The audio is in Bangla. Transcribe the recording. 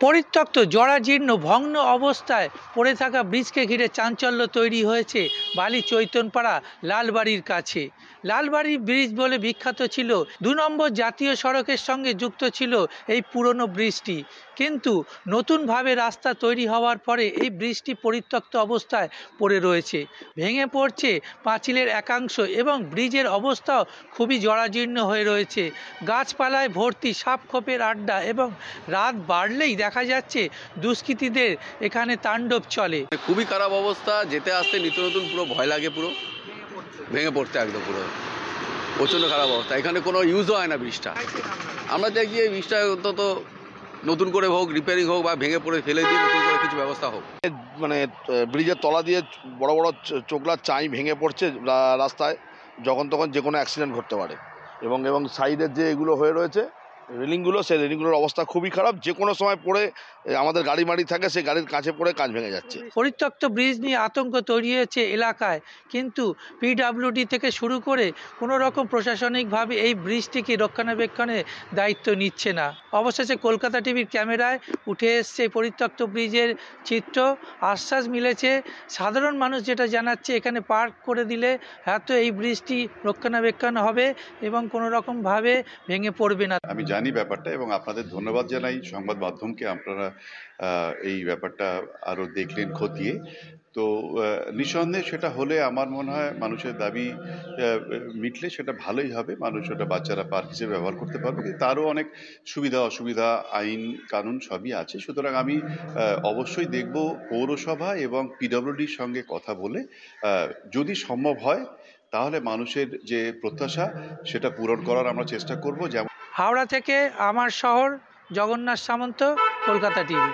পরিত্যক্ত জরাজীর্ণ ভগ্ন অবস্থায় পড়ে থাকা ব্রিজকে ঘিরে চাঞ্চল্য তৈরি হয়েছে বালি চৈতনপাড়া লালবাড়ির কাছে। লালবাড়ি ব্রিজ বলে বিখ্যাত ছিল, ২ নম্বর জাতীয় সড়কের সঙ্গে যুক্ত ছিল এই পুরনো ব্রিজটি। কিন্তু নতুনভাবে রাস্তা তৈরি হওয়ার পরে এই ব্রিজটি পরিত্যক্ত অবস্থায় পড়ে রয়েছে, ভেঙে পড়ছে পাঁচিলের একাংশ এবং ব্রিজের অবস্থাও খুবই জরাজীর্ণ হয়ে রয়েছে। গাছপালায় ভর্তি, সাপখোপের আড্ডা এবং রাত বাড়লেই দেখা যাচ্ছে দুষ্কৃতীদের এখানে তাণ্ডব চলে। খুবই খারাপ অবস্থা, যেতে আসতে নিত্য নতুন পুরো ভয় লাগে, পুরো ভেঙে পড়তে একদম পুরো প্রচণ্ড খারাপ অবস্থা। এখানে কোনো ইউজও হয় না ব্রিজটা। আমরা দেখি এই ব্রিজটা অন্তত নতুন করে হোক, রিপেয়ারিং হোক, বা ভেঙে পড়ে ফেলে দিয়ে নতুন করে কিছু ব্যবস্থা হোক। মানে ব্রিজের তলা দিয়ে বড় বড় চোখলা চাই ভেঙে পড়ছে রাস্তায়, যখন তখন যে কোনো অ্যাক্সিডেন্ট ঘটতে পারে। এবং সাইডের যে এগুলো হয়ে রয়েছে রেলিংগুলো, সেই রেলিংগুলোর অবস্থা খুবই খারাপ, যে কোনো সময় পড়ে আমাদের গাড়ি মাড়ি থাকে, সেই গাড়ির কাছে পড়ে কাঁচ ভেঙে যাচ্ছে। পরিত্যক্ত ব্রিজ নিয়ে আতঙ্ক তৈরি হয়েছে এলাকায়, কিন্তু পিডব্লিউডি থেকে শুরু করে কোনো রকম প্রশাসনিকভাবে এই ব্রিজটিকে রক্ষণাবেক্ষণের দায়িত্ব নিচ্ছে না। অবশেষে কলকাতা টিভির ক্যামেরায় উঠে এসছে পরিত্যক্ত ব্রিজের চিত্র। আশ্বাস মিলেছে সাধারণ মানুষ যেটা জানাচ্ছে, এখানে পার্ক করে দিলে হয়তো এই ব্রিজটি রক্ষণাবেক্ষণ হবে এবং কোনো রকমভাবে ভেঙে পড়বে না। আমি জানি ব্যাপারটা, এবং আপনাদের ধন্যবাদ জানাই সংবাদ মাধ্যমকে, আপনারা এই ব্যাপারটা আরও দেখলেন খতিয়ে। তো নিঃসন্দেহে সেটা হলে আমার মনে হয় মানুষের দাবি মিটলে সেটা ভালোই হবে। মানুষ ওটা বাচ্চারা পার্ক হিসেবে ব্যবহার করতে পারবে, কিন্তু তারও অনেক সুবিধা অসুবিধা, আইন কানুন সবই আছে। সুতরাং আমি অবশ্যই দেখব পৌরসভা এবং পিডব্লিউডির সঙ্গে কথা বলে যদি সম্ভব হয় তাহলে মানুষের যে প্রত্যাশা সেটা পূরণ করার আমরা চেষ্টা করব। যেমন হাওড়া থেকে আমার শহর, জগন্নাথ সামন্ত, কলকাতা টিভি।